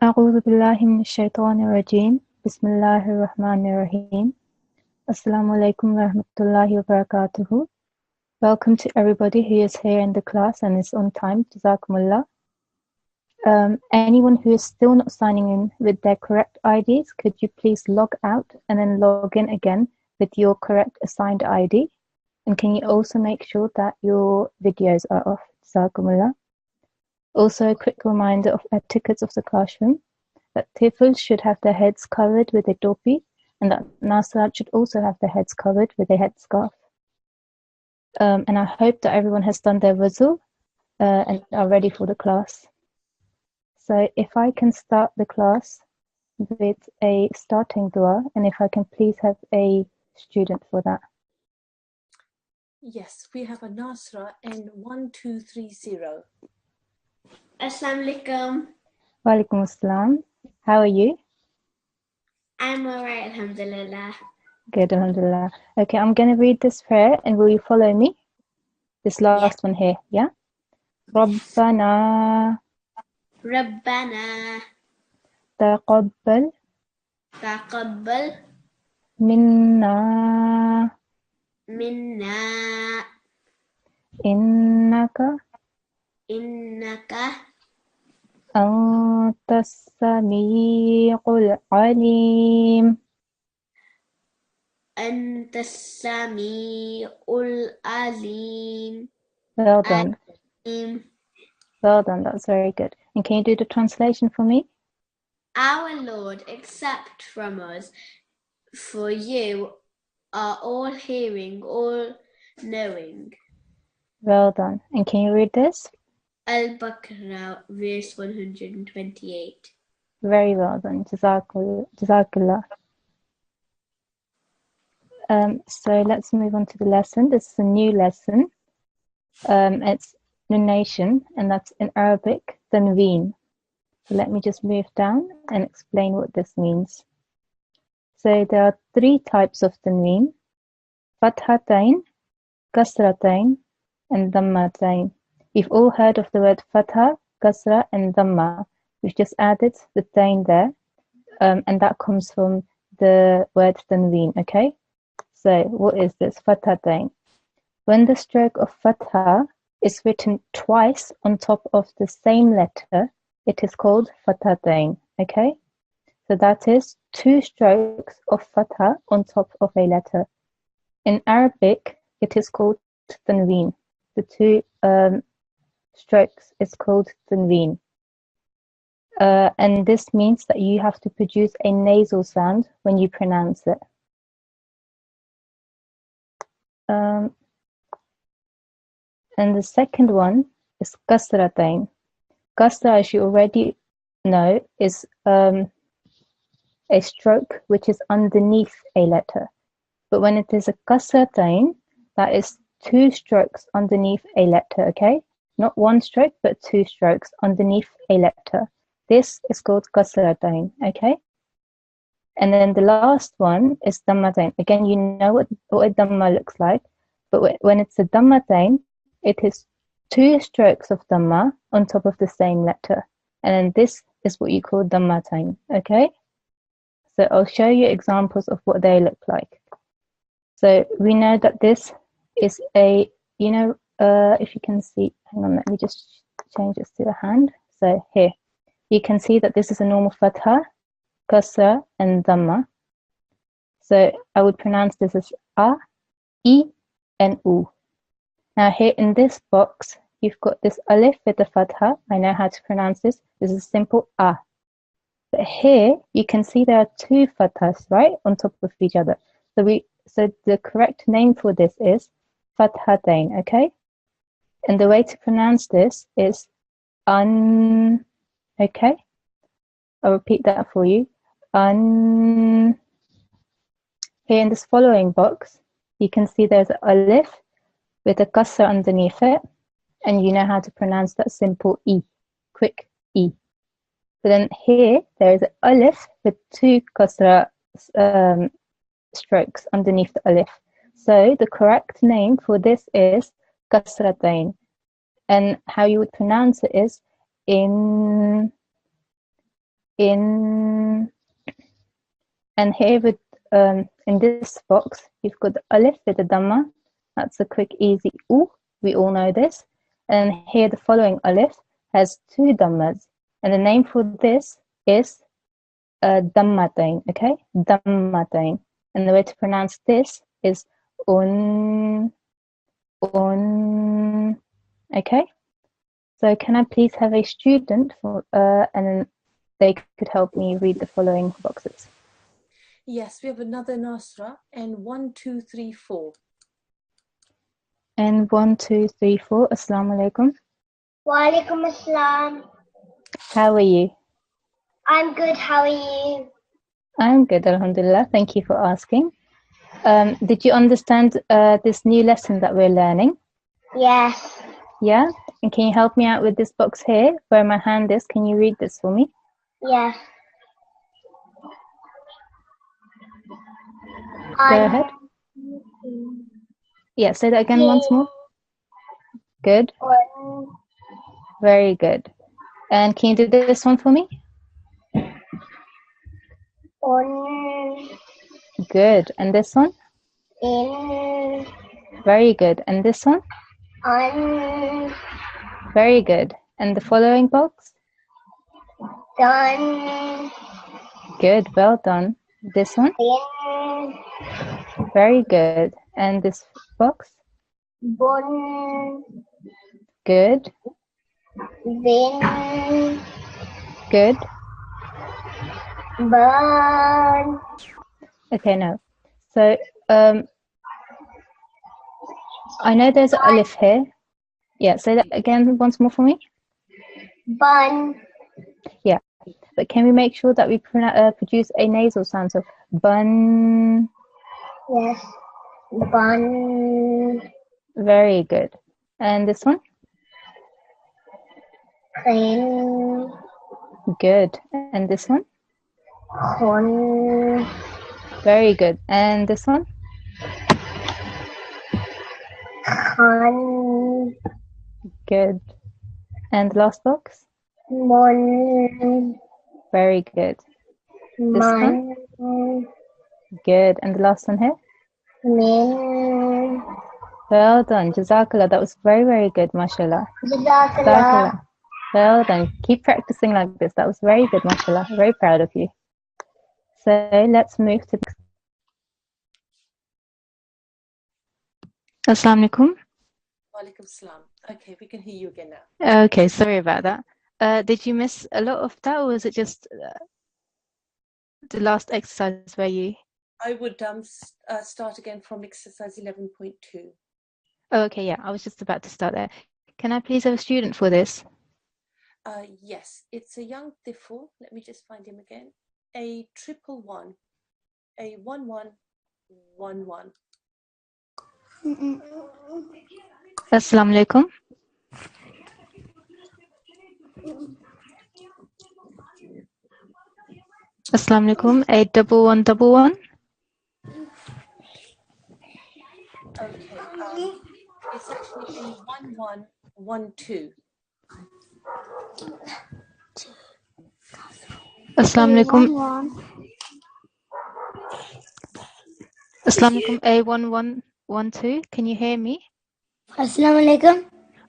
أعوذ بالله من الشيطان الرجيم بسم الله الرحمن الرحيم Assalamu alaikum wa rahmatullahi wa barakatuhu. Welcome to everybody who is here in the class and is on time. Jazakumullah. Anyone who is still not signing in with their correct IDs, could you please log out and then log in again with your correct assigned ID? And can you also make sure that your videos are off? Jazakumullah. Also, a quick reminder of etiquettes of the classroom, that Tifls should have their heads covered with a topi, and that Nasrat should also have their heads covered with a headscarf. And I hope that everyone has done their wuzu and are ready for the class. So if I can start the class with a starting dua, and if I can please have a student for that. Yes, we have a Nasra in 1230. Assalamu alaikum. Walaikum assalam. How are you? I'm alright, alhamdulillah. Good, alhamdulillah. Okay, I'm going to read this prayer and will you follow me? This last one here, yeah? Rabbana Rabbana taqabbal taqabbal minna minna innaka innaka antas sami'ul alim. antas sami'ul alim. Well done. Alim. Well done, that's very good. And can you do the translation for me? Our Lord, accept from us, for you are all hearing, all knowing. Well done. And can you read this? Al-Baqarah, verse 128. Very well done. Jazakallah. So let's move on to the lesson. This is a new lesson. It's nunation, and that's in Arabic, tanween. So let me just move down and explain what this means. So there are three types of tanween: fathatain, kasratain, and dhammatain. You've all heard of the word fatha, kasra, and dhamma. We've just added the tain there, and that comes from the word tanween, okay? So what is this? Fathatain. When the stroke of fatha is written twice on top of the same letter, it is called fathatain, okay? So that is two strokes of fatha on top of a letter. In Arabic, it is called tanween. The two strokes is called tanween. And this means that you have to produce a nasal sound when you pronounce it. And the second one is kasratain. Kasra, as you already know, is a stroke which is underneath a letter. But when it is a kasratain, that is two strokes underneath a letter, okay? Not one stroke, but two strokes underneath a letter. This is called kasratain, okay? And then the last one is dhammatain. Again, you know what a dhamma looks like, but when it's a dhammatain, it is two strokes of dhamma on top of the same letter. And then this is what you call dhammatain, okay? So I'll show you examples of what they look like. So we know that this is a, if you can see, hang on, let me just change this to the hand. So here, you can see that this is a normal fatha, kasra, and dhamma. So I would pronounce this as a, I, and u. Now here in this box, you've got this alif with the fatha. I know how to pronounce this. This is simple a. But here you can see there are two fathas, right, on top of each other. So the correct name for this is fathatain, okay? And the way to pronounce this is an, okay? I'll repeat that for you. An. Here in this following box, you can see there's an alif with a kasra underneath it, and you know how to pronounce that simple E, quick E. But then here, there is an alif with two kasra strokes underneath the alif. So the correct name for this is kasratain. And how you would pronounce it is in, in, and here with in this box you've got the alif with the dhamma. That's a quick easy oo. We all know this. And here the following alif has two dhammas, and the name for this is dhammatain. Okay, dhammatain. And the way to pronounce this is un. Okay. So can I please have a student for and then they could help me read the following boxes. Yes, we have another Nasra, and 1, 2, 3, 4. And 1, 2, 3, 4. Assalamu alaikum. Wa alaikum assalam. How are you? I'm good. How are you? I'm good, alhamdulillah. Thank you for asking. Did you understand this new lesson that we're learning? Yes. Yeah? And can you help me out with this box here where my hand is? Can you read this for me? Yes. Go ahead. Yeah, say that again once more. Good. Very good. And can you do this one for me? Good. And this one? In. Very good. And this one? Un. Very good. And the following box? Done. Good. Well done. This one? In. Very good. And this box? Bun. Good. Bin. Good. Burn. Okay, no. So I know there's an alif here. Yeah, say that again once more for me. Bun. Yeah, but can we make sure that we produce a nasal sound? So bun. Yes. Bun. Very good. And this one? Clean. Good. And this one? Con. Very good. And this one? Con. Good. And the last box? Mon. Very good. This one? Man. Good. And the last one here? Min. Well done. Jazakallah. That was very, very good. MashaAllah. Jazakallah. Jazakallah. Well done. Keep practicing like this. That was very good. MashaAllah. Very proud of you. So let's move to the... Assalamu alaikum. Wa alaikum assalam. Okay, we can hear you again now. Okay, sorry about that. Did you miss a lot of that, or was it just the last exercise where you... I would start again from exercise 11.2. Oh, okay, yeah, I was just about to start there. Can I please have a student for this? Yes, it's a young tifl. Let me just find him again. A 111. A 1111. Assalamu alaikum. Assalamu alaikum. 81111. Okay, it's actually a 1112. Assalamu alaikum. Assalamu alaikum. A1112. Can you hear me? Assalamu alaikum.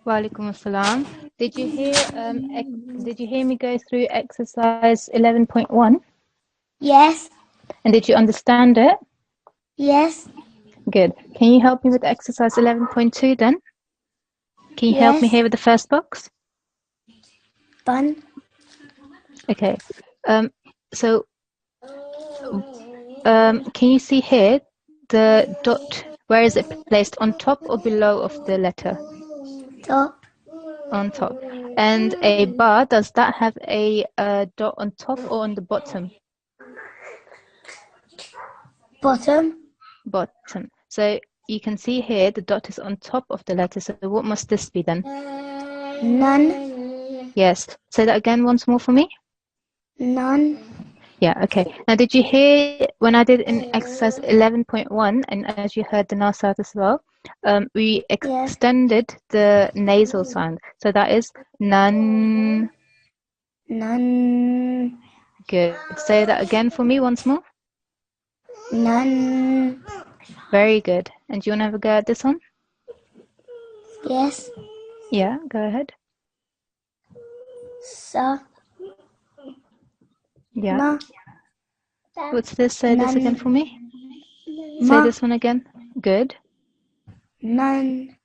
Wa alaikum assalam. Did you hear me go through exercise 11.1? Yes. And did you understand it? Yes. Good. Can you help me with exercise 11.2 then? Can you help me Yes. here with the first box? Bun. Okay. So can you see here the dot? Where is it placed? On top or below of the letter? Top. On top. And a bar, does that have a dot on top or on the bottom? Bottom. Bottom. So you can see here the dot is on top of the letter. So what must this be then? None. Yes. Say that again once more for me. None. Yeah, okay. Now, did you hear when I did in exercise 11.1, and as you heard the nasat as well, we extended the nasal sound. So that is nan. None. Good. Say that again for me once more. Nan. Very good. And do you want to have a go at this one? Yes. Yeah, go ahead. Sa. Yeah. Na. What's this? Say this again for me. Say Ma. this one again. Good. Nan.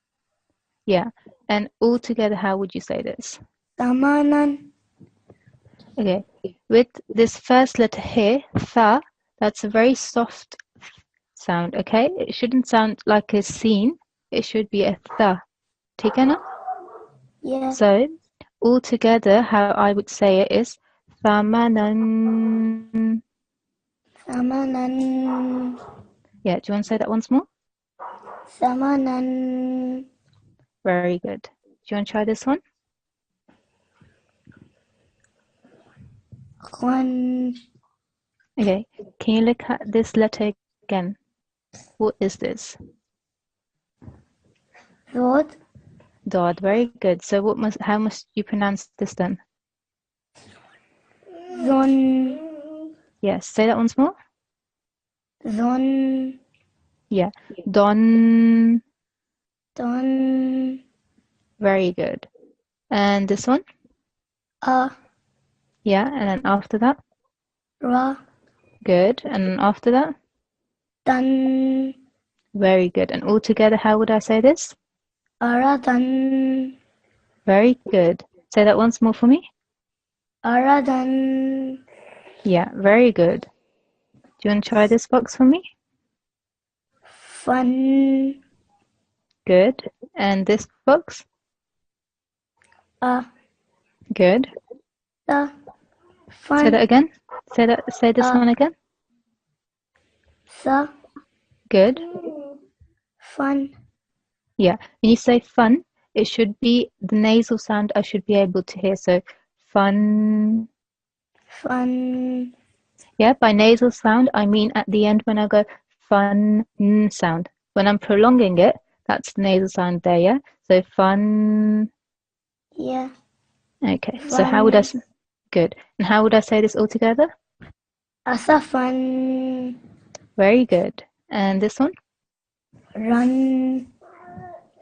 Yeah. And all together, how would you say this? Samanan. Okay. With this first letter here, tha, that's a very soft sound, okay? It shouldn't sound like a seen. It should be a tha. ठीक है ना? Yeah. So, all together, how I would say it is thamanan. Samanan. Yeah, do you want to say that once more? Samanan. Very good. Do you want to try this one? Kwan. Okay. Can you look at this letter again? What is this? Rod. Dod. Very good. So how must you pronounce this then? Zon. Yes. Say that once more. Zon. Yeah. Don. Don. Very good. And this one? Yeah. And then after that? Ra. Good. And then after that? Dan. Very good. And all together, how would I say this? Aradan. Very good. Say that once more for me. Aradan. Yeah. Very good. Do you want to try this box for me? Fun. Good. And this box? Good. The. Say Fun. that again. Say this one again. Sa. Good. Fun. Yeah. When you say fun, it should be the nasal sound I should be able to hear. So fun. Fun. Yeah, by nasal sound, I mean at the end when I go fun sound. When I'm prolonging it, that's the nasal sound there, yeah? So fun. Yeah. Okay. So how would I Fun. good. And how would I say this all together? Asa fun. Very good. And this one? Run.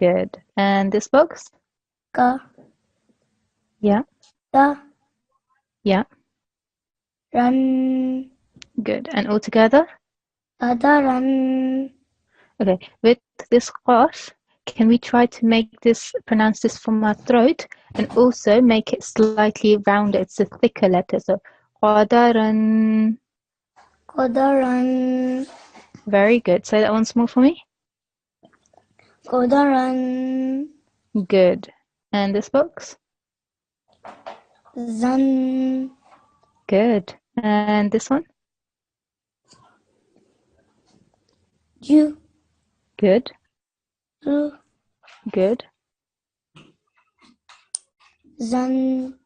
Good. And this box? Ka. Yeah. Da. Yeah. Run. Good. And all together? Ada run. Okay. With this qaf, can we try to pronounce this from my throat and also make it slightly rounder? It's a thicker letter. So qadaran. Koda run. Very good. Say that once more for me. Koda run. Good. And this box? Zan. Good. And this one? Ju. Good. Ru. Good. Zan.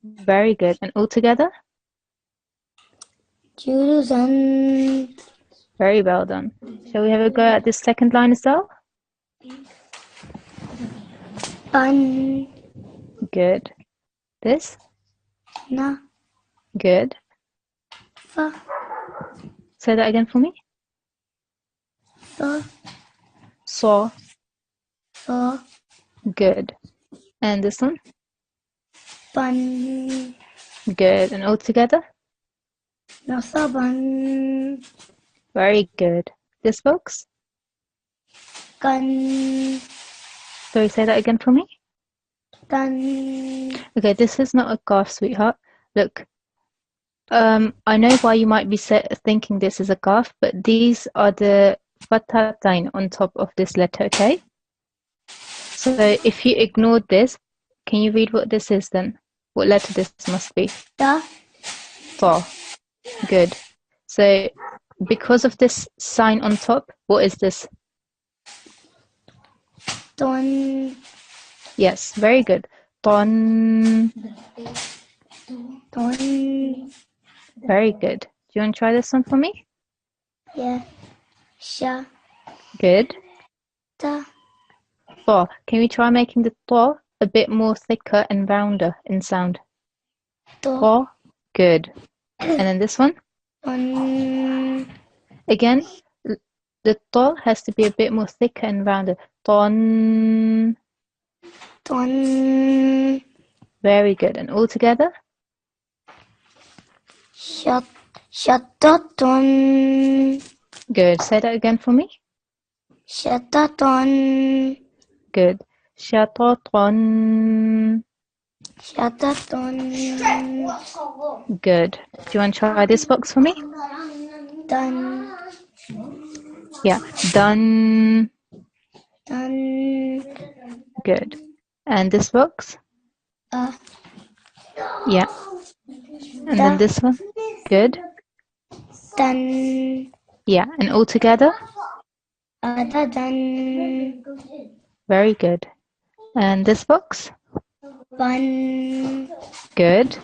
Very good. And all together? Juru zan. Very well done. Shall we have a go at this second line as well? Pan. Good. This? Na. Good. Fa. Say that again for me. So. Saw. So. Good. And this one? Pan. Good. And all together? Nasa ban. Very good. This box? Kan. Sorry, say that again for me. Tan. Okay, this is not a cough, sweetheart. Look, I know why you might be thinking this is a cough, but these are the fatatain on top of this letter, okay? So if you ignored this, can you read what this is then? What letter this must be? Da. Ta. Good. So because of this sign on top, what is this? Ton. Yes, very good. Ton. Ton. Very good. Do you want to try this one for me? Yeah. Sha. Good. Ta. Ta. Can we try making the ta a bit more thicker and rounder in sound? To. Ta. Good. And then this one. Ton. Again, the to has to be a bit more thicker and rounded. Ton. Ton. Very good. And all together? Shataton. Good. Say that again for me. Shataton. Good. Shataton. Shataton. Good. Do you want to try this box for me? Done. Yeah. Done. Done. Good. And this box? Yeah. And then this one? Good. Done. Yeah. And all together? Done. Very good. And this box? One. Good.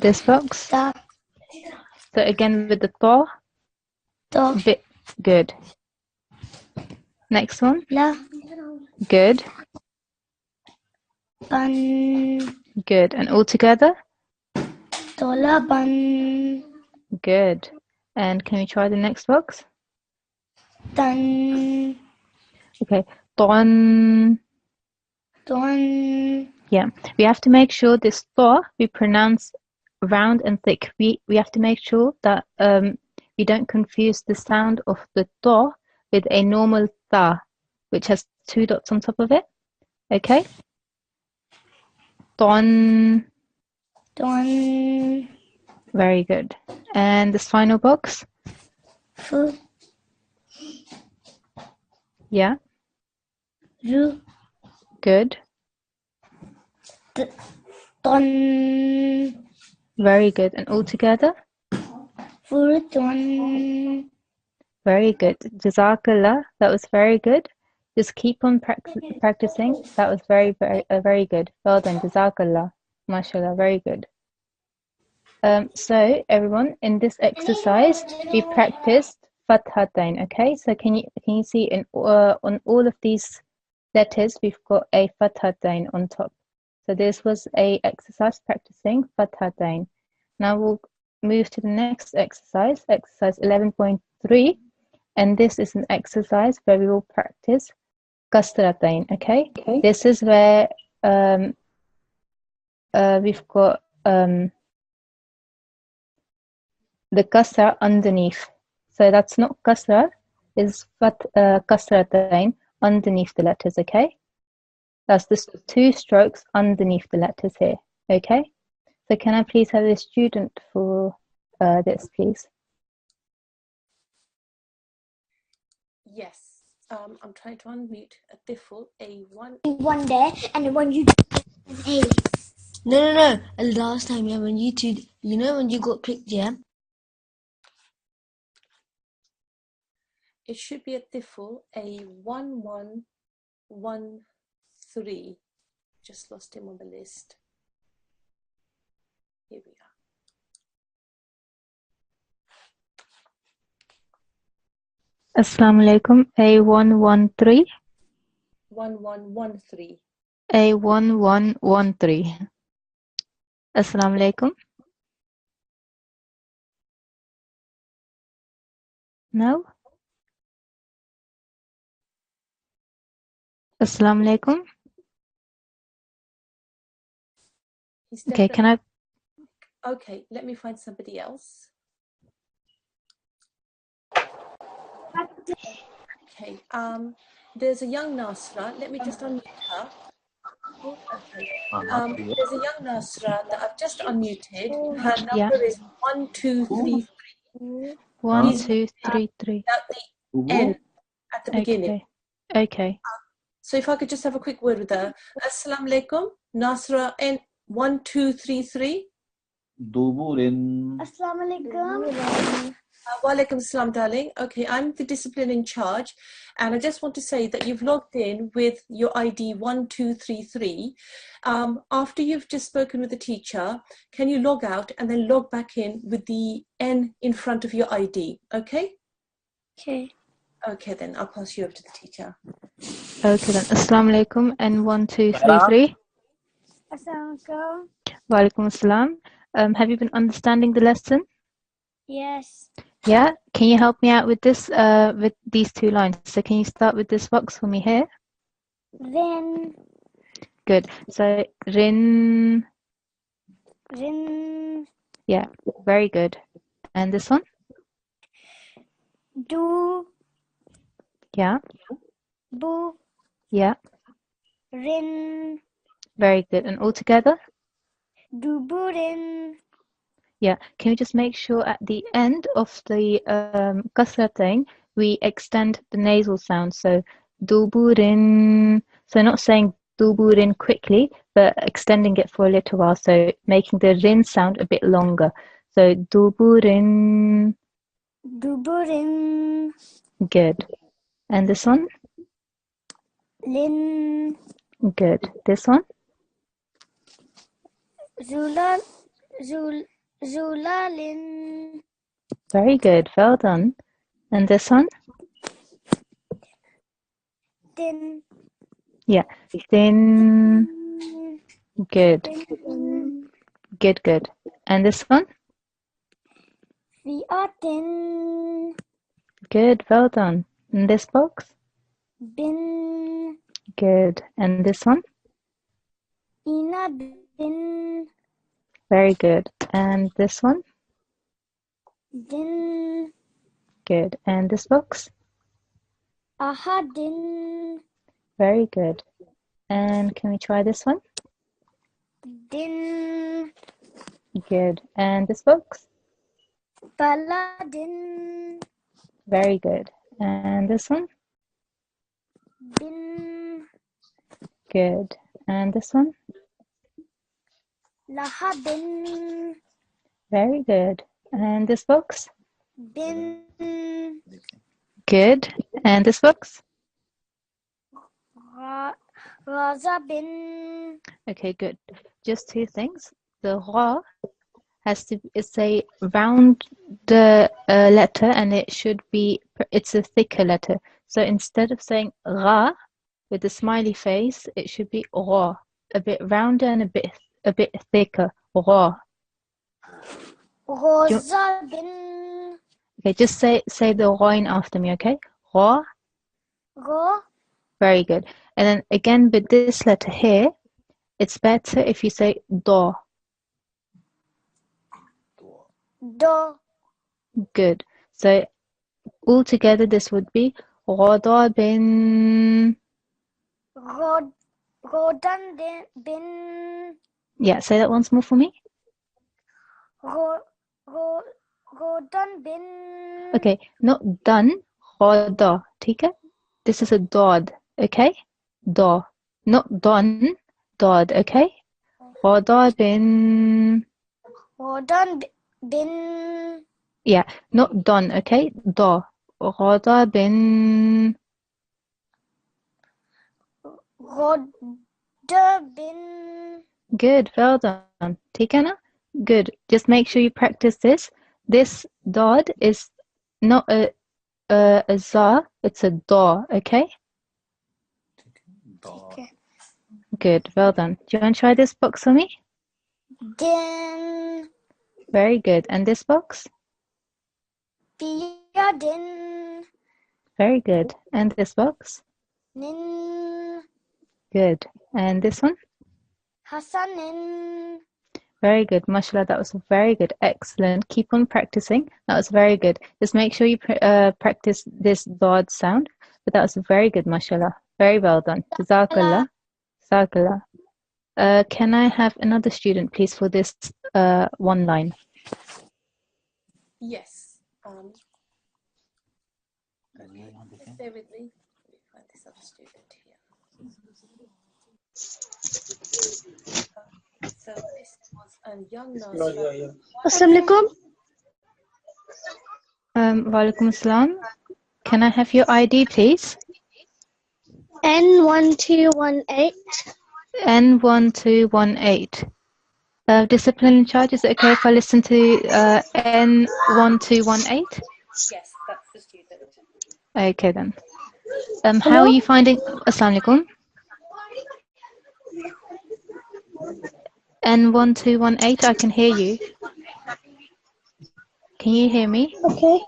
This box? Da. So again with the to. Do. Bit. Good. Next one? La. Good. Ban. Good. And all together? Tola ban. Good. And can we try the next box? Done. Okay. Ton. Don. Yeah. We have to make sure this to we pronounce round and thick. We have to make sure that we don't confuse the sound of the to with a normal ta, which has two dots on top of it. Okay? Ton. Don. Very good. And this final box? Fu. Yeah. Ru. Good. Ton. Very good. And all together? Furton. Very good. Jazakallah. That was very good. Just keep on practicing. That was very good. Well done. Jazakallah. MashaAllah. Very good. So everyone, in this exercise, we practiced fathatain. Okay. So can you see on all of these letters, we've got a fathatain on top. So this was a exercise practicing fathatain. Now we'll move to the next exercise, exercise 11.3, and this is an exercise where we will practice kasratain. Okay. This is where we've got the kasra underneath. So that's not kasra, is kasratain underneath the letters. Okay. That's the two strokes underneath the letters here. Okay. So can I please have a student for this, please? Yes. I'm trying to unmute a tifl, A1. One there, and the one you A. No. Last time, yeah, when you two, when you got picked, yeah? It should be a tifl, A1113. Just lost him on the list. Here we are. Assalamu alaikum. A113. 1113. A1113. Assalamu alaikum. No? Assalamu alaikum. Okay, can I? Okay, let me find somebody else. Okay, there's a young Nasra. Let me just unmute her. Okay. There's a young Nasra that I've just unmuted. Her number is 1233. 1233. At the end, at the beginning. Okay. So if I could just have a quick word with her. Assalamu alaikum, Nasra N 1233. Assalamu alaikum. Walaikum assalam, darling. Okay, I'm the discipline in charge, and I just want to say that you've logged in with your ID 1233. After you've just spoken with the teacher, can you log out and then log back in with the N in front of your ID? Okay? Okay. Okay, then I'll pass you over to the teacher. Okay then. Assalamu alaikum and 1233. Assalamu alaikum. Walaikum assalam. Have you been understanding the lesson? Yes. Yeah? Can you help me out with this, with these 2 lines? So can you start with this box for me here? Then, Good. So, rin. rin, Yeah, very good. And this one? do, Yeah, bu, yeah, rin, very good. And all together? duburin, Yeah. Can we just make sure at the end of the kasratain we extend the nasal sound? So duburin. So not saying duburin quickly, but extending it for a little while. So making the rin sound a bit longer. So duburin. duburin, Good. And this one? lin, Good. This one? zula, zul, zulalin, Very good. Well done. And this one? din, Yeah. Thin. Good. din, Good, good. And this one? fiatin, Good. Well done. And this box? bin, Good. And this one? ina bin, Very good. And this one? din, Good. And this box? ahadin, Very good. And can we try this one? din, Good. And this box? baladin, Very good. And this one? bin, Good. And this one? lahabin, Very good. And this box? bin, Good. And this box? raza bin, Okay, good. Just 2 things. The ra has to it's a round the letter and it's a thicker letter. So instead of saying ra with the smiley face, it should be ra, a bit rounder and a bit thicker. Ra. roza bin, Okay, just say the ghain after me, okay? Ra. ro, Very good. And then again with this letter here, it's better if you say do. do, Good. So altogether this would be bin. rod, rodan bin, Yeah, say that once more for me. ro, ro, rodan bin, Okay, not done. Khoda. ठीक है? This is a dod. Okay? Do. Not done. Dod. Okay? Khoda bin. rodan bin, Yeah, not done. Okay? Do. Khoda bin. roda bin, Good. Well done. ठीक है ना? Good. Just make sure you practice this. This dod is not a za. It's a do. Okay? okay. Good. Well done. Do you want to try this box for me? Din, Very good. And this box? piadin, Very good. And this box? nin, Good. And this one? hasanin, Very good. Mashallah, that was very good. Excellent. Keep on practicing. That was very good. Just make sure you practice this dod sound. But that was very good, mashallah. Very well done. Jazakallah. Jazakallah. Can I have another student, please, for this one line? Yes. Just bear with me. Let me find this other student here. So this was a young nurse. Assalamualaikum. Walaikum assalam. Can I have your ID, please? N1218, N1218. Discipline in charge, is it okay if I listen to N1218? Yes, that's the student. Okay then. How are you finding? Assalamu alaikum. N1218, I can hear you. Can you hear me? Okay.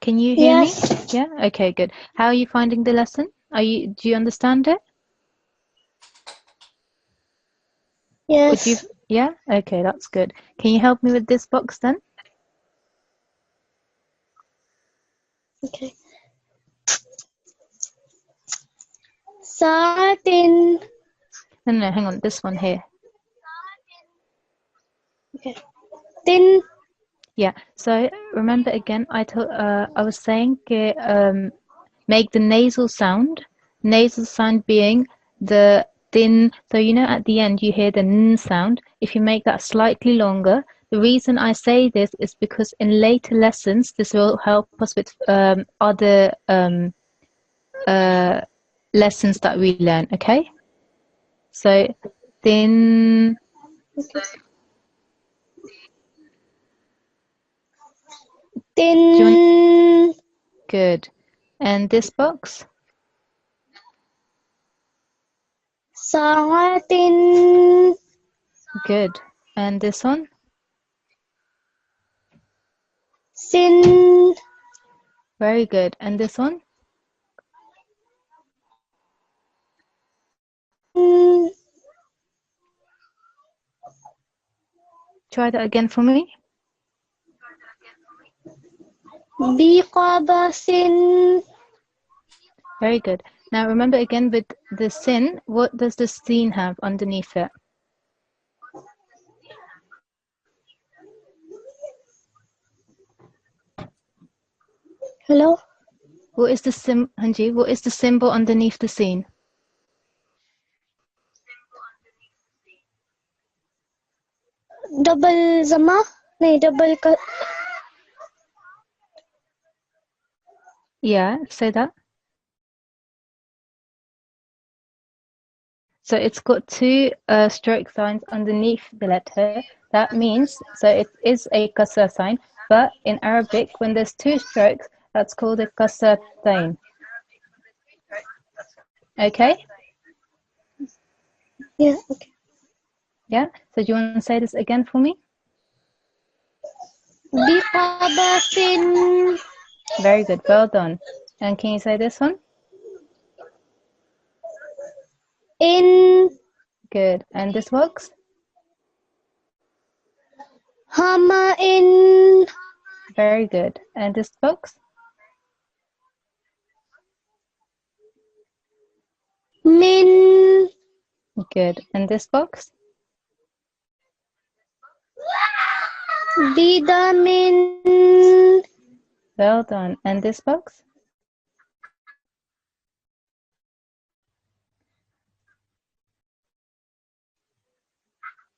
Can you hear me? Yes. Yeah? Okay, good. How are you finding the lesson? Do you understand it? Yes. Yeah? Okay, that's good. Can you help me with this box then? Okay. Saatin. No, hang on, this one here. Okay. Tin. Yeah, so remember again, I was saying make the nasal sound being the thin. So you know at the end you hear the n sound. If you make that slightly longer, the reason I say this is because in later lessons this will help us with other lessons that we learn. Okay, so thin. Tin. Good. And this box? Saatin. Good. And this one? Sin. Very good. And this one? Try that again for me. Biqabasin. Very good. Now remember again with the sin, what does the sin have underneath it? Hello. What is the Hanji? What is the symbol underneath the sin? Double zama. नहीं double का. Yeah, say that. So it's got two stroke signs underneath the letter. That means, so it is a kasra sign, but in Arabic, when there's two strokes, that's called a kasratain. Okay? Yeah. Okay. Yeah? So do you want to say this again for me? Biqabasin. Very good. Well done. And can you say this one? In. Good. And this works? Hama in. Very good. And this box? Min. Good. And this box? Bidamin. Well done. And this box?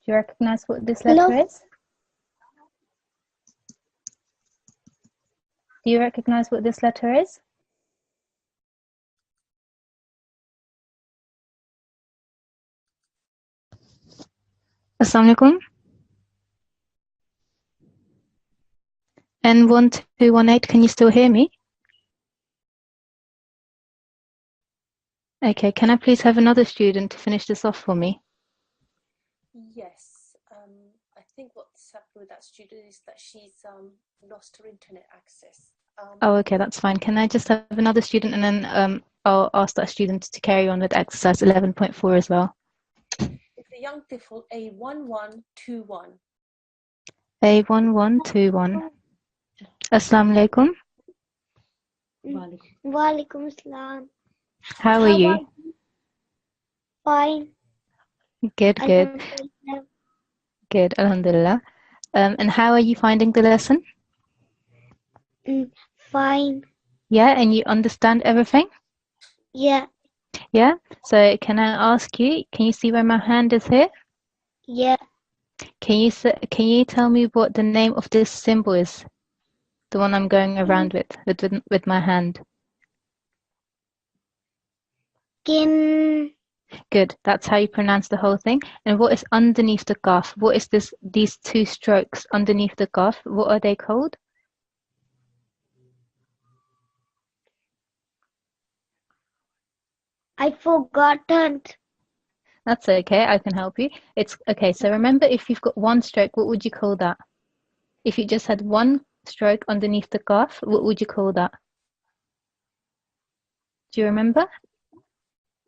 Do you recognize what this letter Hello. is? Do you recognize what this letter is? Assalamu alaikum. N1218, can you still hear me? Okay, can I please have another student to finish this off for me? Yes, I think what's happened with that student is that she's lost her internet access. Oh, okay, that's fine. Can I just have another student and then I'll ask that student to carry on with exercise 11.4 as well. It's a young tifl A1121. A1121. Assalamu alaikum. Walaikum assalam. How are you? Fine. Good, good, Alhamdulillah. good. Alhamdulillah. And how are you finding the lesson? Fine. Yeah, and you understand everything? Yeah. Yeah. So can I ask you? Can you see where my hand is here? Yeah. Can you tell me what the name of this symbol is? The one I'm going around with my hand. Kin. Good. That's how you pronounce the whole thing. And what is underneath the kaf? What is this? These two strokes underneath the kaf? What are they called? I forgotten. That's okay, I can help you. It's okay, so remember, if you've got one stroke, what would you call that? If you just had one stroke underneath the kaf, what would you call that? Do you remember?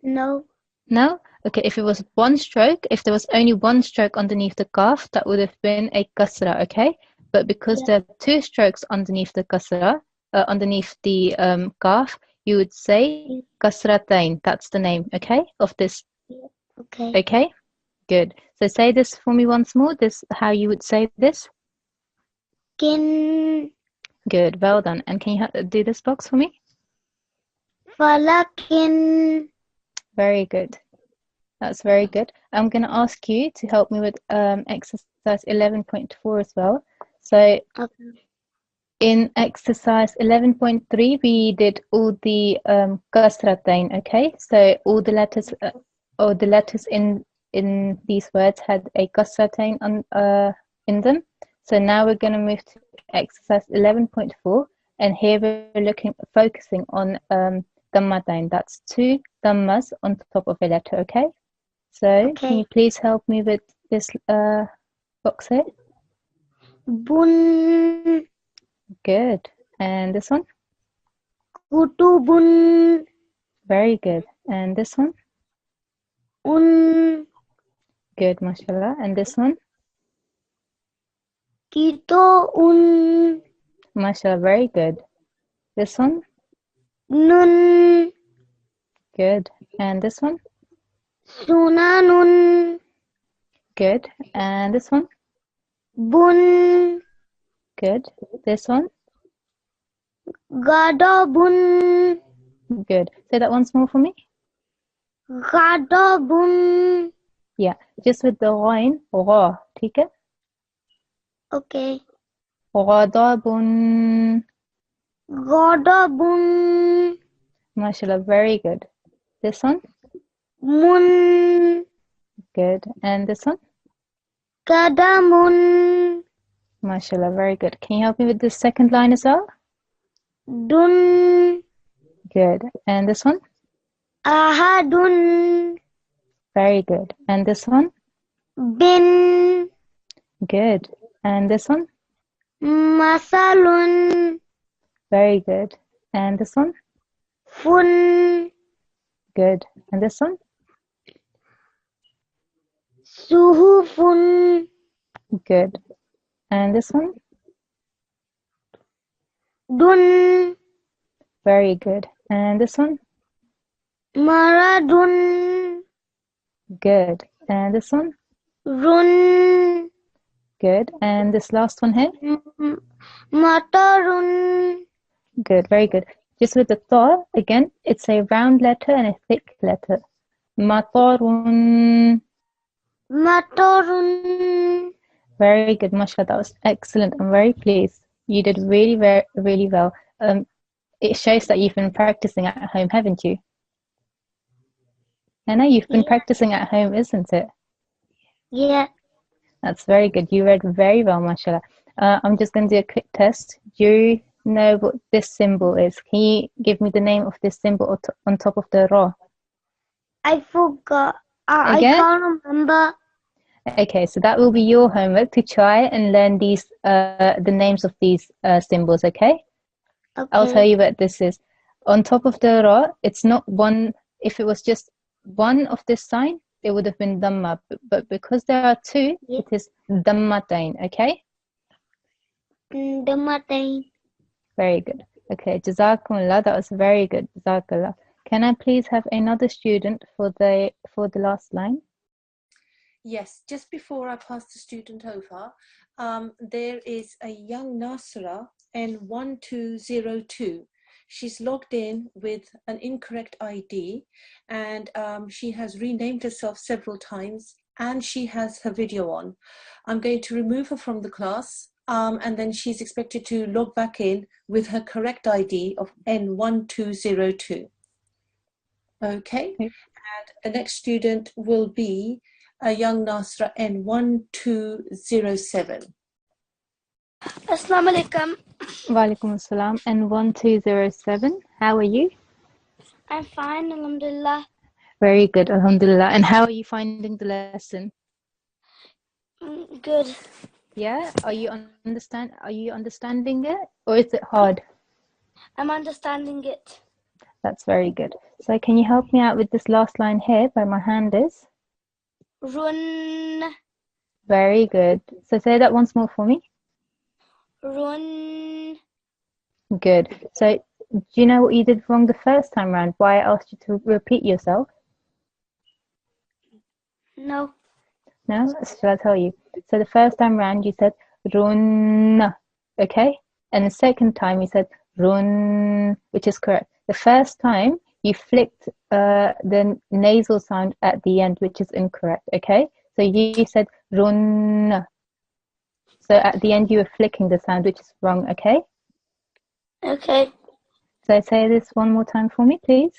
No. No? Okay, if it was one stroke, if there was only one stroke underneath the kaf, that would have been a kasra, okay? But because Yeah. there are two strokes underneath the kasra, underneath the kaf, you would say kasratain. That's the name, okay, of this. Okay. Okay, good. So say this for me once more. This how you would say this. Kin Good, well done. And can you do this box for me? falakin. Very good. That's very good. I'm going to ask you to help me with exercise 11.4 as well. So Okay. in exercise 11.3, we did all the kasratain, okay? So all the letters or the letters in these words had a kasratain in them. So now we're going to move to exercise 11.4, and here we're focusing on dammatain. That's two dammas on top of a letter, okay? So can you please help me with this box here? Bun Good. And this one? kutubun Very good. And this one? un Good, mashallah. And this one? kito un Mashallah, very good. This one? nun Good. And this one? sunanun Good. And this one? bun Good. This one? gadabun Good. Say that once more for me. gadabun. Yeah, just with the ghain, gha, ठीक है? Okay. Ghadabun. Gadabun Mashallah, very good. This one? mun Good. And this one? kadamun Mashallah, very good. Can you help me with the second line as well? dun Good. And this one? ahadun Very good. And this one? bin Good. And this one? masalun Very good. And this one? fun Good. And this one? suhufun Good. And this one? dun Very good. And this one? maradun Good. And this one? run Good. And this last one here? matarun Good. Very good. Just with the ta, again, it's a round letter and a thick letter. Matarun. matarun. Very good, mashallah. That was excellent. I'm very pleased. You did really, very, really well. It shows that you've been practicing at home, haven't you? I know you've been practicing at home, isn't it? Yeah. That's very good. You read very well, mashallah. I'm just going to do a quick test. Do you know what this symbol is? Can you give me the name of this symbol on top of the ra? I forgot. I Again? can't remember. Okay, so that will be your homework to try and learn these the names of these symbols, okay? I'll tell you what this is. On top of the ra, it's not one. If it was just one of this sign, it would have been dhamma. But because there are two, it is dhammatain, okay? Dhammatain. Very good. Okay, jazakumullah, that was very good. Jazakallah. Can I please have another student for the last line? Yes, just before I pass the student over, there is a young Nasra N1202. She's logged in with an incorrect ID, and she has renamed herself several times, and she has her video on. I'm going to remove her from the class, and then she's expected to log back in with her correct ID of N1202. Okay, and the next student will be a young Nasra N1207. Assalamu alaikum. Walaikum assalam. And 1207. How are you? I'm fine, alhamdulillah. Very good, alhamdulillah. And how are you finding the lesson? Good. Yeah? Are you understanding it? Or is it hard? I'm understanding it. That's very good. So can you help me out with this last line here where my hand is? Run. Very good. So say that once more for me. Run. Good. So do you know what you did wrong the first time round? Why I asked you to repeat yourself? No. No? Shall I tell you? So the first time round you said run, okay? And the second time you said run, which is correct. The first time you flicked the nasal sound at the end, which is incorrect, okay? So you said run. So at the end you were flicking the sound, which is wrong, okay? Okay. So say this one more time for me, please.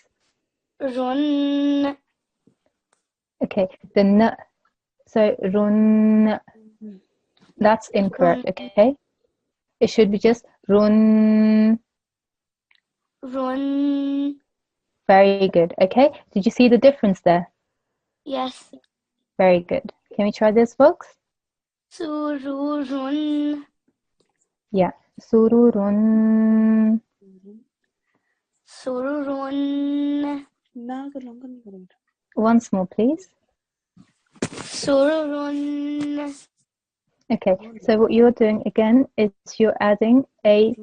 Run. Okay, the n. So run. That's incorrect, Run. okay? It should be just run. Run. Very good, okay? Did you see the difference there? Yes. Very good. Can we try this, folks? Suru run. Yeah. Sururun. Suru run. Once more, please. Suru run. Okay, so what you're doing again is you're adding a,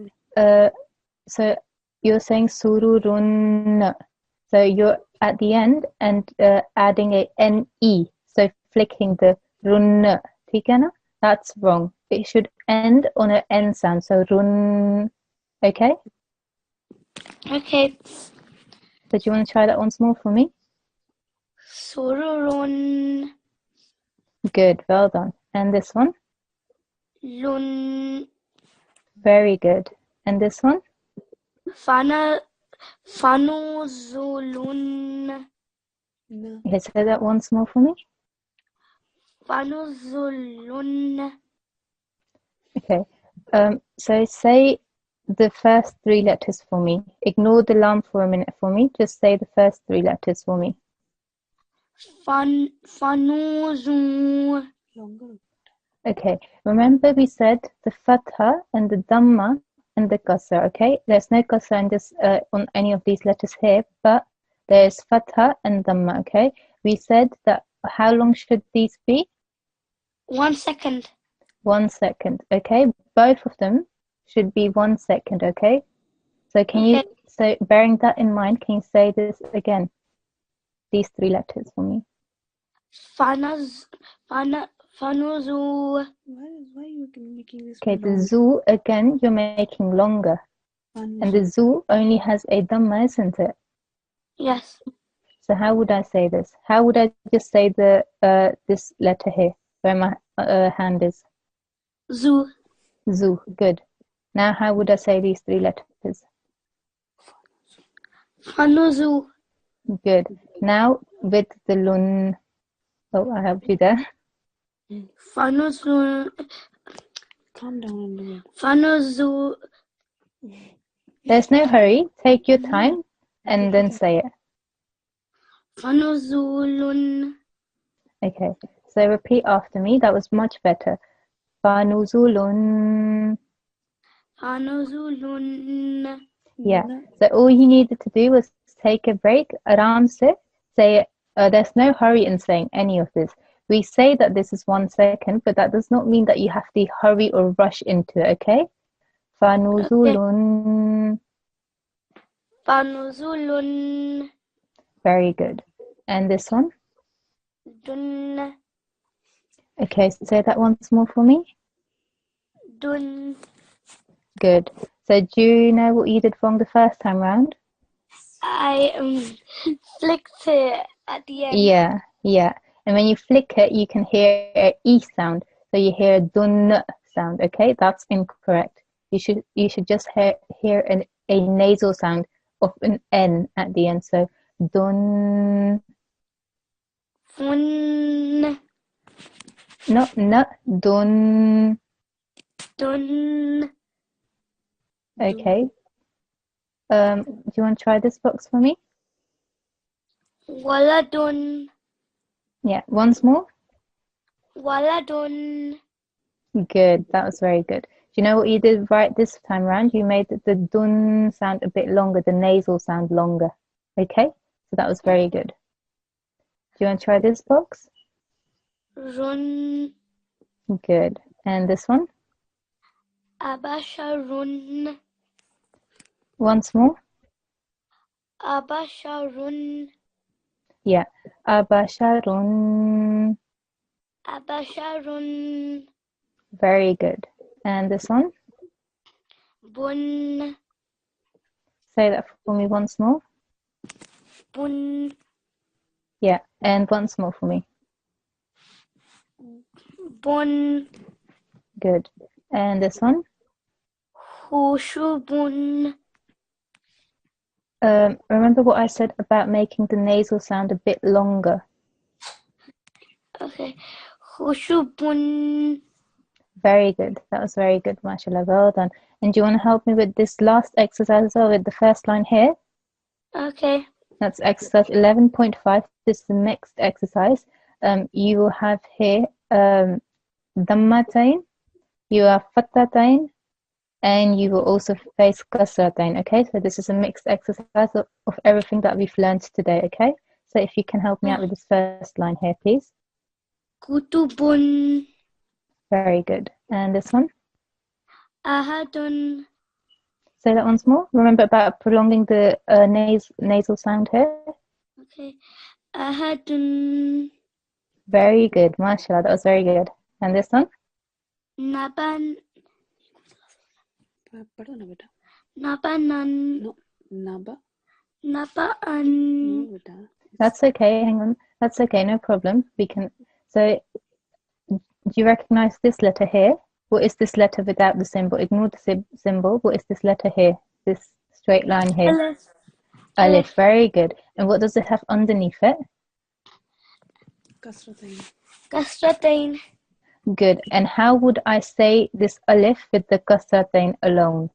so you're saying sururun. So you're at the end and adding a ne. So flicking the run. ठीक है ना? That's wrong. It should end on an n sound. So run. Okay? Okay. So do you want to try that once more for me? Suru run. Good, well done. And this one? Lun. Very good. And this one? Fanuzulun. Okay, say that once more for me. Fanuzulun. Okay. So say the first three letters for me. Ignore the lam for a minute for me. Just say the first three letters for me. Fanuzu. Okay. Remember we said the fatha and the dhamma and the kasra, okay? There's no kasra in this, on any of these letters here, but there's fatha and dhamma, okay? We said that how long should these be? 1 second. 1 second, okay? Both of them should be 1 second, okay? So can you, so bearing that in mind, can you say this again? These three letters for me. Fanuzu. Why are you making this? Okay, the zoo again, you're making longer. And the zoo only has a dhamma, isn't it? Yes. So how would I say this? How would I just say the this letter here, where my hand is? Zu. Zoo, good. Now how would I say these three letters? Fanuzu. Good. Now with the lun. Oh, I helped you there. Fanuzu. Calm down a little. Fanuzu. There's no hurry. Take your time and then say it. Fanuzulun. Okay. So repeat after me. That was much better. Fanuzulun. Fanuzulun. Yeah. So all you needed to do was take a break. Aram se say it. There's no hurry in saying any of this. We say that this is 1 second, but that does not mean that you have to hurry or rush into it, okay? Fanuzulun. Fanuzulun. Very good. And this one? Dun. Okay, say that once more for me. Dun. Good. So do you know what you did wrong the first time round? I flicked it at the end. Yeah, yeah. And when you flick it, you can hear a E sound. So you hear a dun sound, okay? That's incorrect. You should just hear a nasal sound of an N at the end. So dun, Fun. no, dun. Dun. Okay. Do you want to try this box for me? Waladun. Yeah, once more. Waladun. Good, that was very good. Do you know what you did right this time round? You made the dun sound a bit longer, the nasal sound longer. Okay, so that was very good. Do you want to try this box? Run. Good. And this one? Abasharun. Once more? Abasharun. Yeah. Abasharun. Abasharun. Very good. And this one? Bun. Say that for me once more. Bun. Yeah. And once more for me. Bun. Good. And this one? Hushubun. Remember what I said about making the nasal sound a bit longer? Okay. Hushubun. Very good. That was very good, mashallah. Well done. And do you want to help me with this last exercise as well, with the first line here? Okay. That's exercise 11.5. This is the mixed exercise. You will have here dammatain, you have fattatain, and you will also face kasratain. Okay, so this is a mixed exercise of everything that we've learned today. Okay, so if you can help me out with this first line here, please. Kutubun. Very good. And this one? Ahadun. Say that once more. Remember about prolonging the nasal sound here. Okay. Ahadun. Very good, mashallah. That was very good. And this one? Naban. Pardon, beta. Nabanan. No, Naba. Nabaan. No, beta. That's okay. Hang on. That's okay. No problem. We can. So, do you recognize this letter here? What is this letter without the symbol? Ignore the symbol. What is this letter here? This straight line here. Alif. Alif. Very good. And what does it have underneath it? Kasratain. Kasratain. Good. And how would I say this alif with the kasratain alone?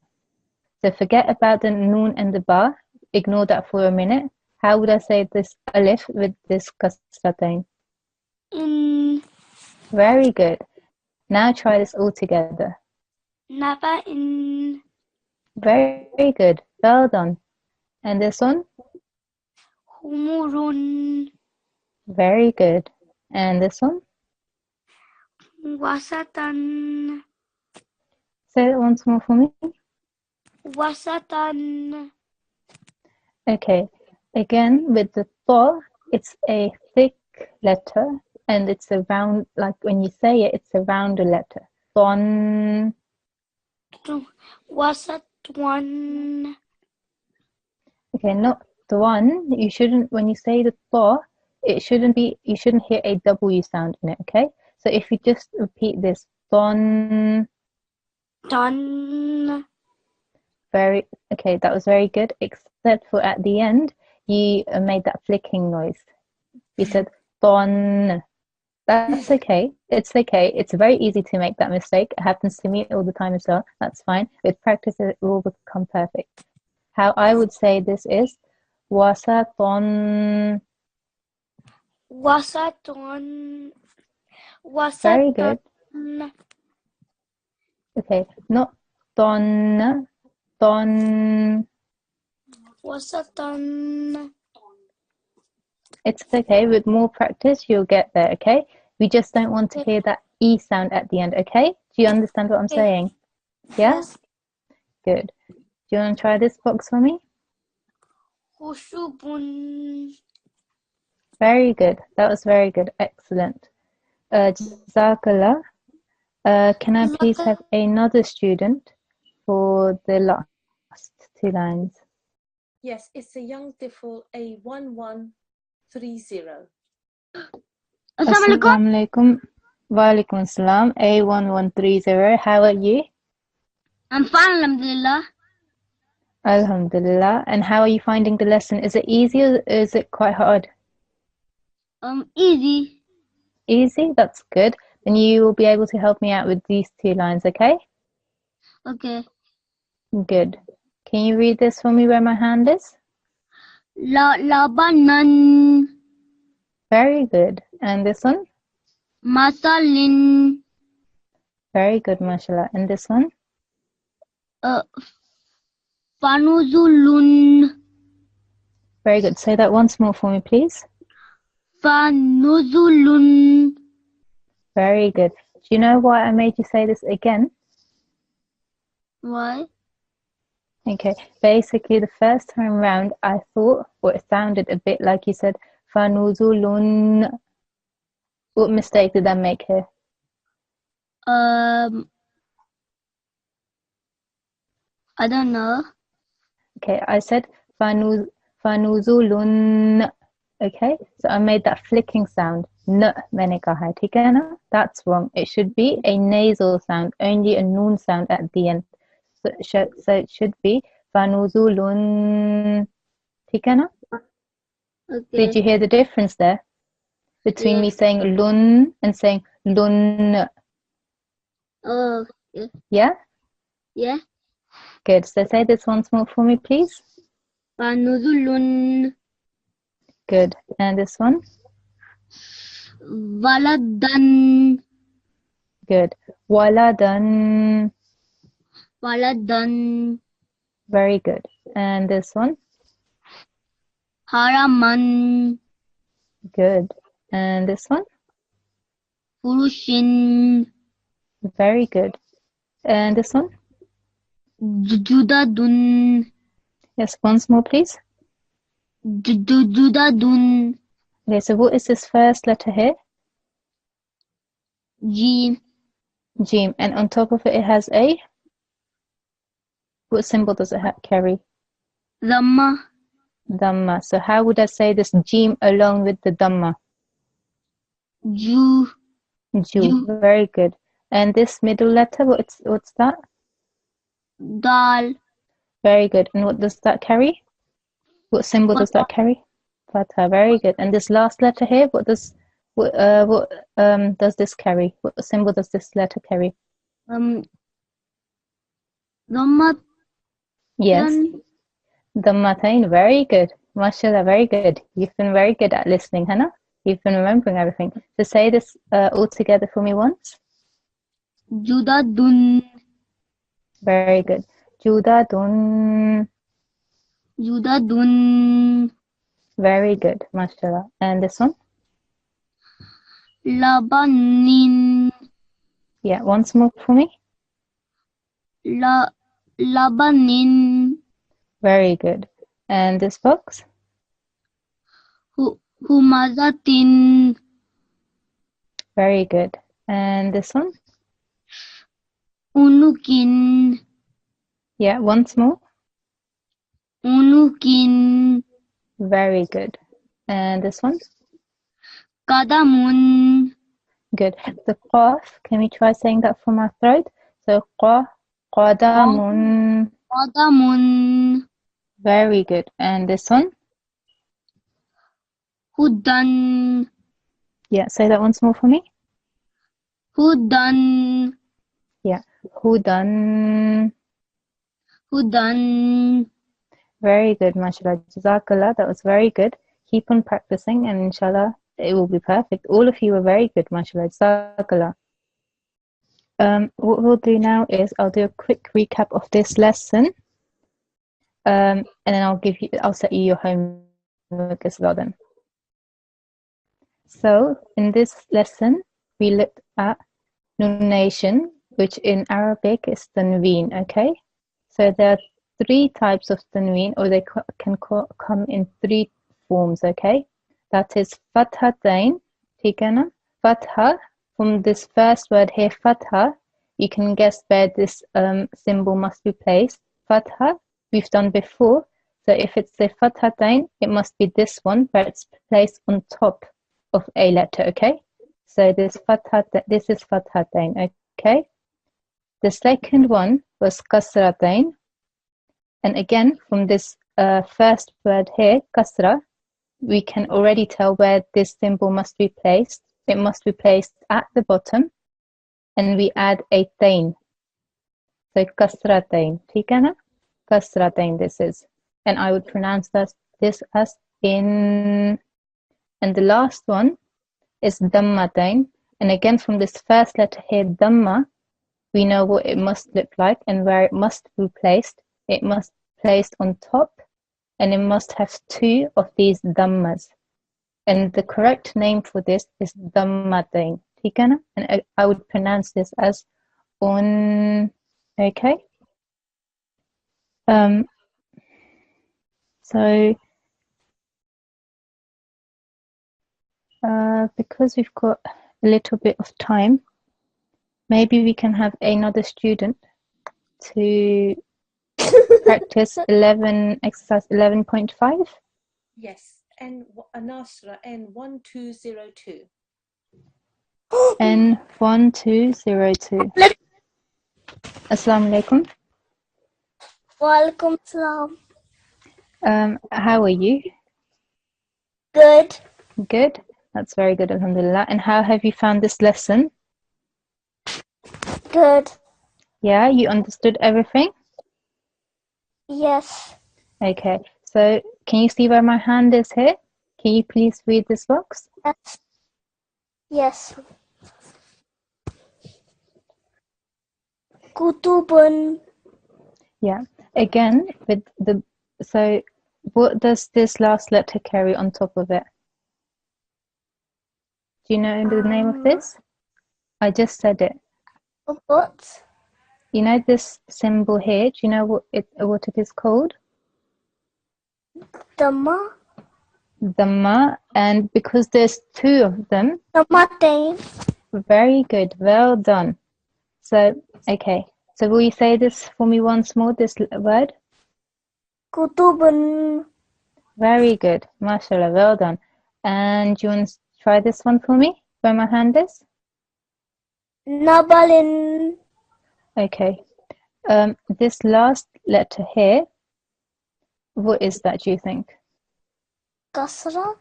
So forget about the noon and the ba. Ignore that for a minute. How would I say this alif with this kasratain? In. Very good. Now try this all together. Naba'in. Very good. Well done. And this one? Humurun. Very good. And this one? Wasatan. Say it once more for me. Wasatan. Okay. Again, with the ta, it's a thick letter and it's a round, like when you say it, it's a rounder letter. Ton. Wasatwan. Okay, not the one. You shouldn't, when you say the ta, it shouldn't be, you shouldn't hear a W sound in it, okay? So if you just repeat this, ton. Done. Okay, that was very good, except for at the end, you made that flicking noise. You said ton. That's okay. It's okay. It's very easy to make that mistake. It happens to me all the time as well. That's fine. With practice, it will become perfect. How I would say this is wasaton. Wasaton. Very good. Wasatan. Okay, not ton. Ton. Wasatan. It's okay. With more practice, you'll get there, okay? We just don't want to hear that E sound at the end, okay? Do you understand what I'm saying? Yeah? Yes. Good. Do you want to try this box for me? Hushubun. Very good. That was very good. Excellent. Jazakallah. Can I please have another student for the last two lines? Yes, it's a young Diffel A1130. Assalamualaikum. Assalamu alaikum. Wa alaikum assalam. A1130. How are you? I'm fine, alhamdulillah. Alhamdulillah. And how are you finding the lesson? Is it easy or is it quite hard? Easy. Easy? That's good. Then you will be able to help me out with these two lines, okay? Okay. Good. Can you read this for me where my hand is? labanan, Very good. And this one? masalin, Very good, mashallah. And this one? fanuzulun, Very good. Say that once more for me, please. fanuzulun. Very good. Do you know why I made you say this again? Why? Okay. Basically, the first time round, I thought, or it sounded a bit like you said, fanuzulun. What mistake did I make here? I don't know. Okay, I said fanuzulun. Okay, so I made that flicking sound. N मैंने कहा है, ठीक है ना? That's wrong. It should be a nasal sound, only a noon sound at the end. So it should be fanuzulun. ठीक है ना? Okay. Did you hear the difference there between me Yes. saying lun and saying lun? Oh, Yeah? yeah. Good. So say this once more for me, please. Fanuzulun, Good. And this one? waladan, Good. Waladan. waladan, Very good. And this one? haraman, Good. And this one? furushin, Very good. And this one? judadun, Yes, once more, please. judadun, Okay, so what is this first letter here? jim, Jim. And on top of it, it has a? What symbol does it carry? dhamma, Dhamma. So how would I say this Jim along with the Dhamma? ju, Ju. Very good. And this middle letter, what's that? dal, Very good. And what does that carry? What symbol does that carry? Fatha. Very good. And this last letter here, what does this carry? What symbol does this letter carry? dhamma, Yes. Dhammatain. Very good. Mashallah, very good. You've been very good at listening, Hannah. You've been remembering everything. So say this all together for me once. judadun, Very good. Judadun. judadun, Very good. Mashallah. And this one? labanin, Yeah, once more for me. labanin, Very good. And this box? humazatin, Very good. And this one? unukin, Yeah, once more. unukin, Very good. And this one? kadamun, Good. The qaf, can we try saying that from our throat? So qadamun. kadamun, Very good. And this one? hudan, Yeah, say that once more for me. hudan, Yeah. Hudan. hudan. Very good, mashallah. Jazakallah. That was very good. Keep on practicing and inshallah it will be perfect. All of you were very good, mashallah. Jazakallah. What we'll do now is I'll do a quick recap of this lesson. And then I'll set you your homework as well then. So in this lesson, we looked at nunation, which in Arabic is tanween, okay? So there are 3 types of tanween, or they can come in 3 forms, okay? That is fathatain, ठीक है ना? Fatha, from this first word here, fatha, you can guess where this symbol must be placed. Fatha, we've done before. So if it's the fathatain, it must be this one, where it's placed on top of a letter, okay? So this is fathatain, okay? The second one was kasratain. And again, from this first word here, kasra, we can already tell where this symbol must be placed. It must be placed at the bottom, and we add a tain. So kasratain, ठीक है ना? Kasratain this is. And I would pronounce that this as in. And the last one is Dammatain. And again, from this first letter here, Damma, we know what it must look like and where it must be placed. It must be placed on top, and it must have two of these Dammas. And the correct name for this is Dammatain. ठीक है ना? And I would pronounce this as on. Okay. So because we've got a little bit of time, maybe we can have another student to practice exercise 11.5. Yes, and Anasra, N1202. N1202. Assalamu alaikum. Walaikum salam. How are you? Good. Good. That's very good, alhamdulillah. And how have you found this lesson? Good. Yeah, you understood everything? Yes. Okay. So can you see where my hand is here? Can you please read this box? Yes. Yes. Kutubun. Yeah. Again, with the so what does this last letter carry on top of it? Do you know the name of this? I just said it. What? You know this symbol here? Do you know what it is called? Dhamma. Dhamma. And because there's two of them, Dhammatain. very good. Well done. So, okay. So will you say this for me once more, this word? Kutubun. Very good. MashaAllah. Well done. And do you want to try this one for me? Where my hand is? Nabalin. Okay. This last letter here, what is that, do you think? Kasra.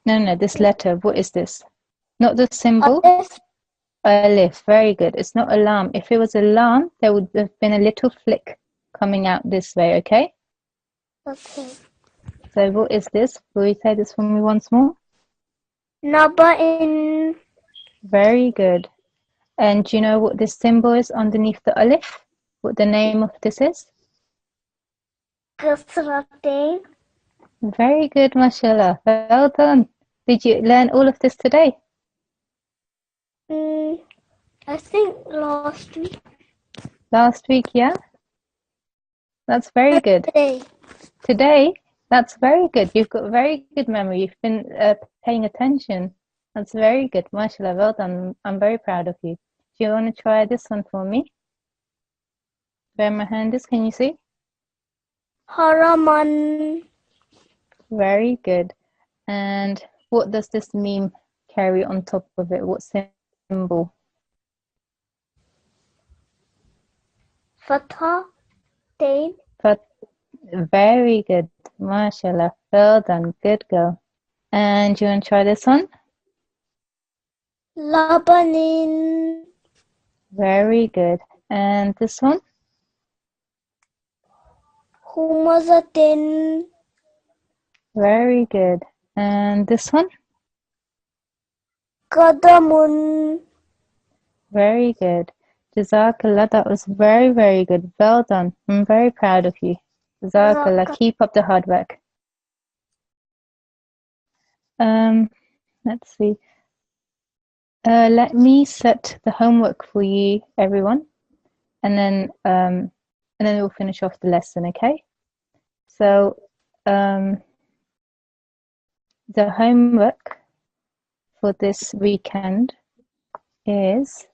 No, this letter, what is this? Not the symbol? Alif. Alif. Very good. It's not a lam. If it was a lam, there would have been a little flick coming out this way, okay? Okay. So what is this? Will you say this for me once more? Naba'in. Very good. And do you know what this symbol is underneath the alif? What the name of this is? Kasratain. Very good, mashallah. Well done. Did you learn all of this today? I think last week. Last week, yeah? That's very good. Today. Today, that's very good. You've got very good memory. You've been paying attention. That's very good. Mashallah, well done. I'm very proud of you. Do you want to try this one for me? Where my hand is, can you see? Haraman. Very good. And what does this meme carry on top of it? What symbol? Fatha. Tain. But very good. Mashallah. Well done. Good girl. And do you want to try this one? Labanin. Very good. And this one? Humazatin. Very good. And this one? Qadamun. Very good. Jazakallah. That was very, very good. Well done. I'm very proud of you. Jazakallah. Keep up the hard work. Let's see. Let me set the homework for you, everyone, and then we'll finish off the lesson, okay? So the homework for this weekend is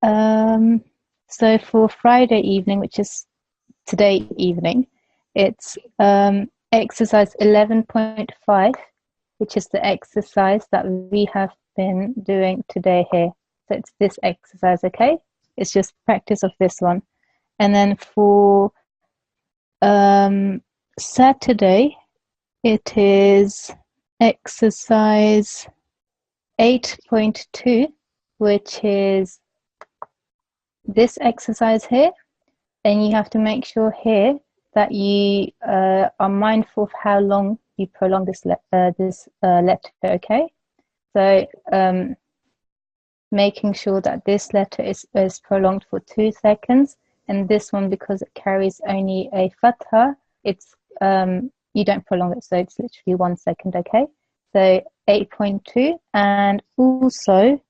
so for Friday evening, which is today evening, it's exercise 11.5, which is the exercise that we have been doing today here. So it's this exercise, okay? It's just practice of this one. And then for Saturday, it is exercise 8.2, which is this exercise here. And you have to make sure here that you are mindful of how long you prolong this letter, okay? So making sure that this letter is prolonged for 2 seconds, and this one, because it carries only a fatha, it's you don't prolong it, so it's literally 1 second, okay? So 8.2, and also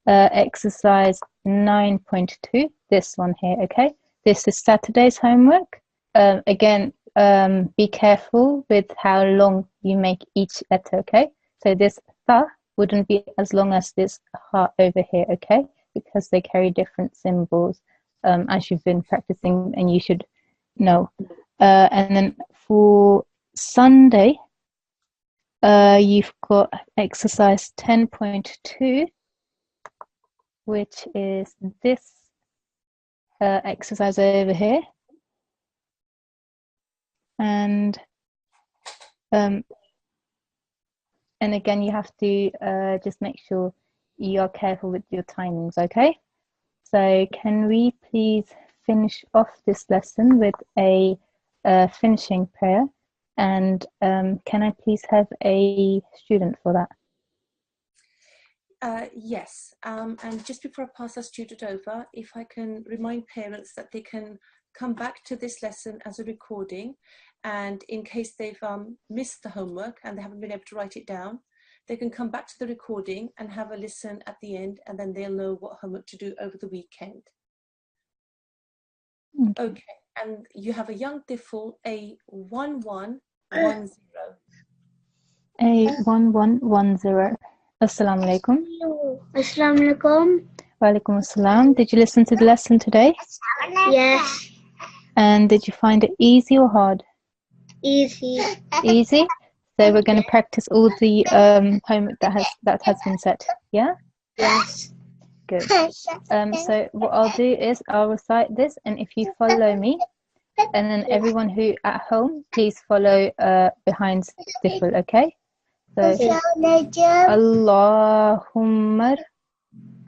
exercise 9.2, this one here, okay? This is Saturday's homework. Again, be careful with how long you make each letter, okay? So this tha wouldn't be as long as this ha over here, okay? Because they carry different symbols, as you've been practicing, and you should know. And then for Sunday, you've got exercise 10.2, which is this exercise over here. And again, you have to just make sure you are careful with your timings, okay? So can we please finish off this lesson with a finishing prayer? And can I please have a student for that? Yes, and just before I pass our student over, if I can remind parents that they can come back to this lesson as a recording, and in case they've missed the homework and they haven't been able to write it down, they can come back to the recording and have a listen at the end, and then they'll know what homework to do over the weekend. Okay, and you have a young Tifl, A1110. A1110. Assalamu alaikum. Assalamu alaikum. Wa alaikum assalam. Did you listen to the lesson today? Yes, And did you find it easy or hard? easy. Easy. So we're going to practice all the homework that has been set. Yeah. Yes. Good. So what I'll do is I'll recite this, and if you follow me, and then everyone who at home, please follow behind Stifel, okay? So Allahumma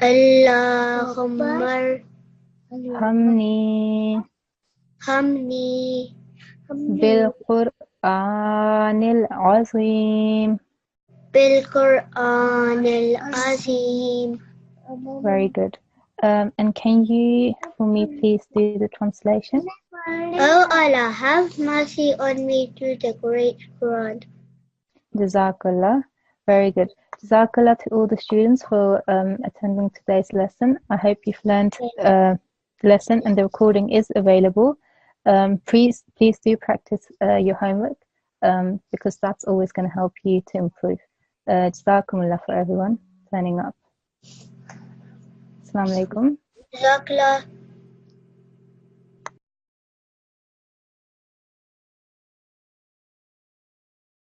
Allahumma hamni hamni bil Qur'anil azim. bil Qur'anil azim. Very good. And can you, for me, please do the translation? Oh Allah, have mercy on me through the great Quran. Jazakallah. Very good. Jazakallah to all the students for attending today's lesson. I hope you've learned the lesson, and the recording is available. Please do practice your homework, because that's always going to help you to improve. Jazakumullah for everyone turning up. Assalamu alaikum. Jazakallah.